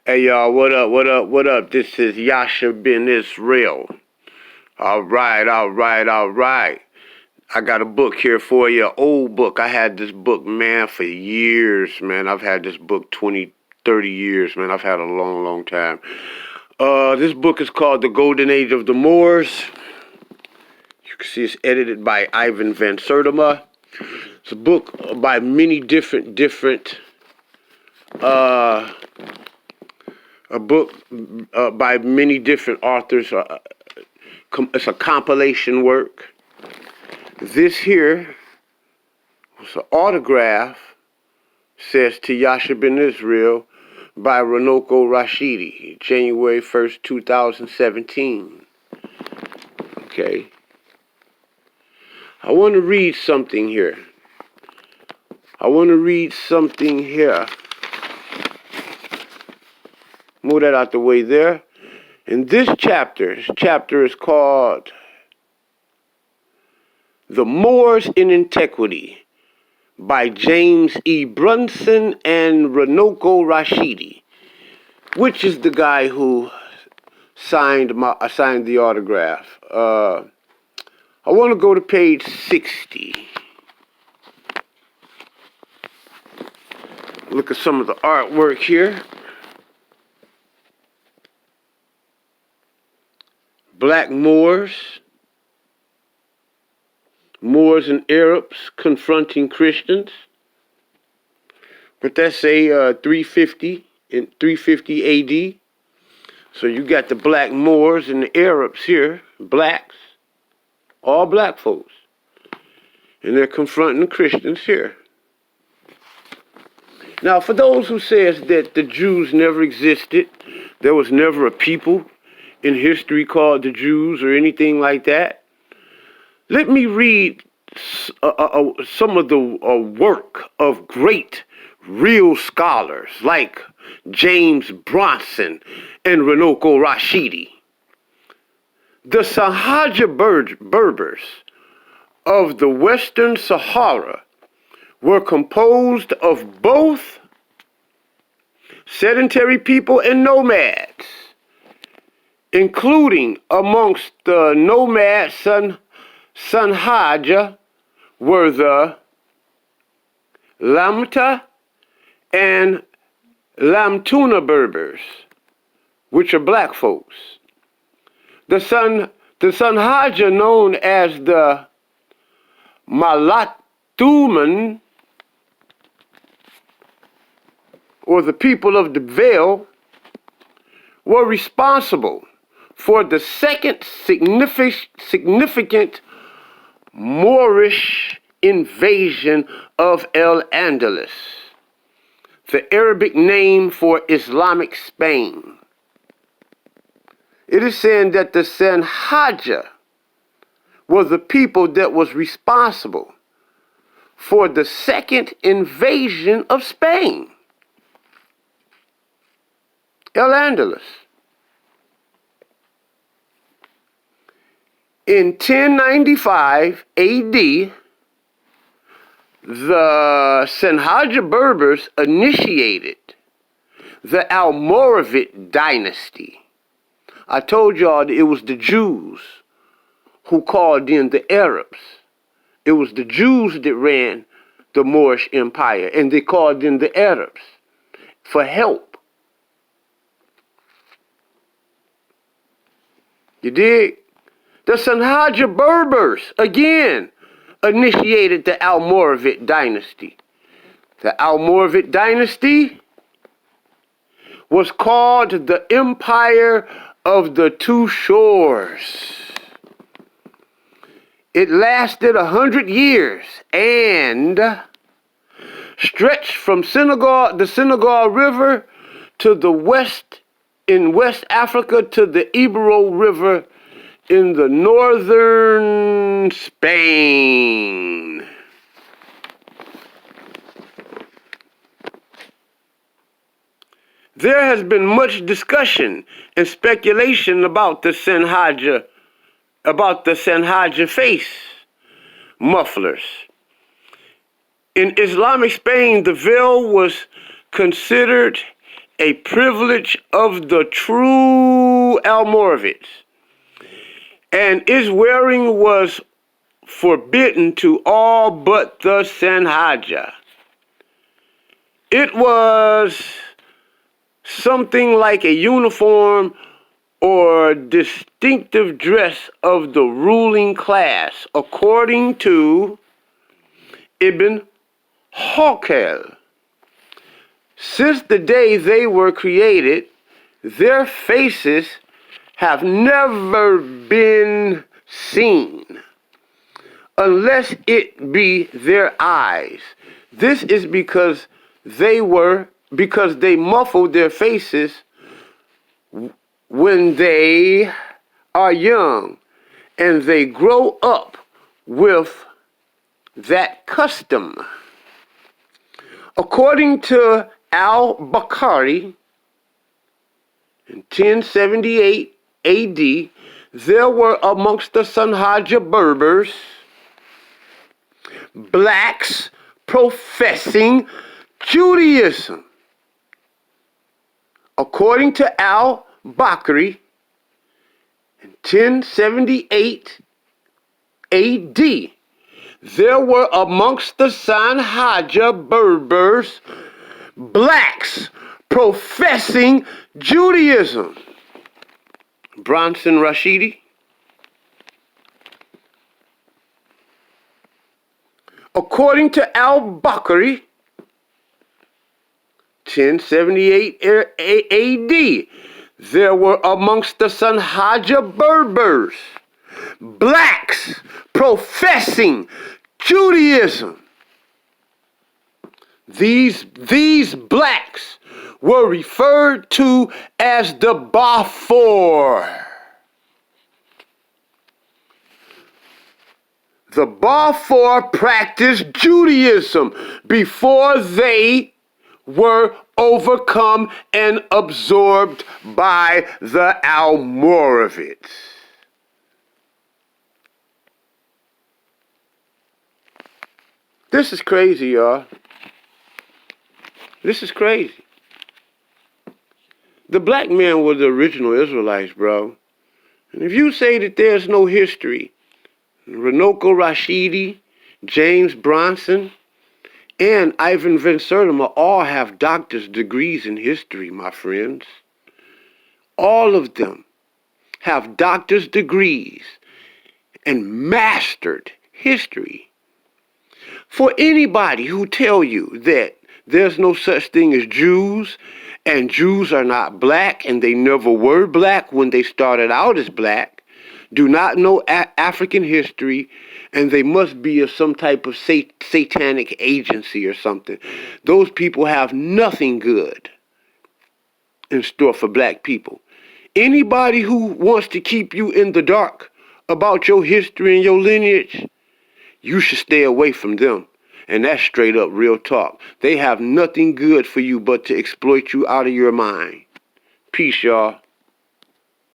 Hey y'all, what up, what up, what up? This is Yasha bin Israel. Alright. I got a book here for you, old book. I had this book, man, for years, man. I've had this book 20, 30 years, man. I've had a long, long time. This book is called The Golden Age of the Moors. You can see it's edited by Ivan van Sertima. It's a book by many different a book by many different authors. It's a compilation work. This here was an autograph, says to Yasha bin Israel, by Ronoko Rashidi, January 1st, 2017. Okay. I want to read something here. Move that out the way there. And this chapter is called The Moors in Antiquity by James E. Brunson and Ronoko Rashidi, which is the guy who signed the autograph. I want to go to page 60. Look at some of the artwork here. Black Moors and Arabs confronting Christians. But that's a 350 AD. So you got the Black Moors and the Arabs here, blacks, all black folks. And they're confronting the Christians here. Now, for those who says that the Jews never existed, there was never a people in history called the Jews or anything like that, let me read some of the work of great real scholars like James Brunson and Ronoko Rashidi. The Sahaja Berbers of the Western Sahara were composed of both sedentary people and nomads, including amongst the nomad Sanhaja were the Lamta and Lamtuna Berbers, which are black folks. The Sanhaja, known as the Malatuman, or the people of the Vale, were responsible for the second significant Moorish invasion of Al-Andalus, the Arabic name for Islamic Spain. It is said that the Sanhaja was the people that was responsible for the second invasion of Spain, Al-Andalus. In 1095 AD, the Sanhaja Berbers initiated the Almoravid dynasty. I told y'all that it was the Jews who called in the Arabs. It was the Jews that ran the Moorish Empire, and they called in the Arabs for help. You dig? The Sanhaja Berbers, again, initiated the Almoravid dynasty. The Almoravid dynasty was called the Empire of the Two Shores. It lasted 100 years and stretched from the Senegal River to the west, in West Africa, to the Ebro River in the northern Spain. There has been much discussion and speculation about the Sanhaja face mufflers. In Islamic Spain, the veil was considered a privilege of the true Almoravids, and its wearing was forbidden to all but the Sanhaja. It was something like a uniform or distinctive dress of the ruling class, according to Ibn Hawkel. Since the day they were created, their faces have never been seen, unless it be their eyes. This is because they muffled their faces when they are young, and they grow up with that custom. According to al-Bukhari, in 1078 AD, there were amongst the Sanhaja Berbers blacks professing Judaism. According to al-Bukhari, in 1078 AD, there were amongst the Sanhaja Berbers blacks professing Judaism. Brunson Rashidi. According to al-Bukhari, 1078 AD, there were amongst the Sanhaja Berbers blacks professing Judaism. These blacks were referred to as the Balfour. The Balfour practiced Judaism before they were overcome and absorbed by the Almoravids. This is crazy, y'all. This is crazy. The black men were the original Israelites, bro. And if you say that there's no history, Ronoko Rashidi, James Brunson, and Ivan Van Sertima all have doctor's degrees in history, my friends. All of them have doctor's degrees and mastered history. For anybody who tell you that there's no such thing as Jews, and Jews are not black, and they never were black when they started out as black, do not know African history, and they must be of some type of satanic agency or something. Those people have nothing good in store for black people. Anybody who wants to keep you in the dark about your history and your lineage, you should stay away from them. And that's straight up real talk. They have nothing good for you but to exploit you out of your mind. Peace, y'all.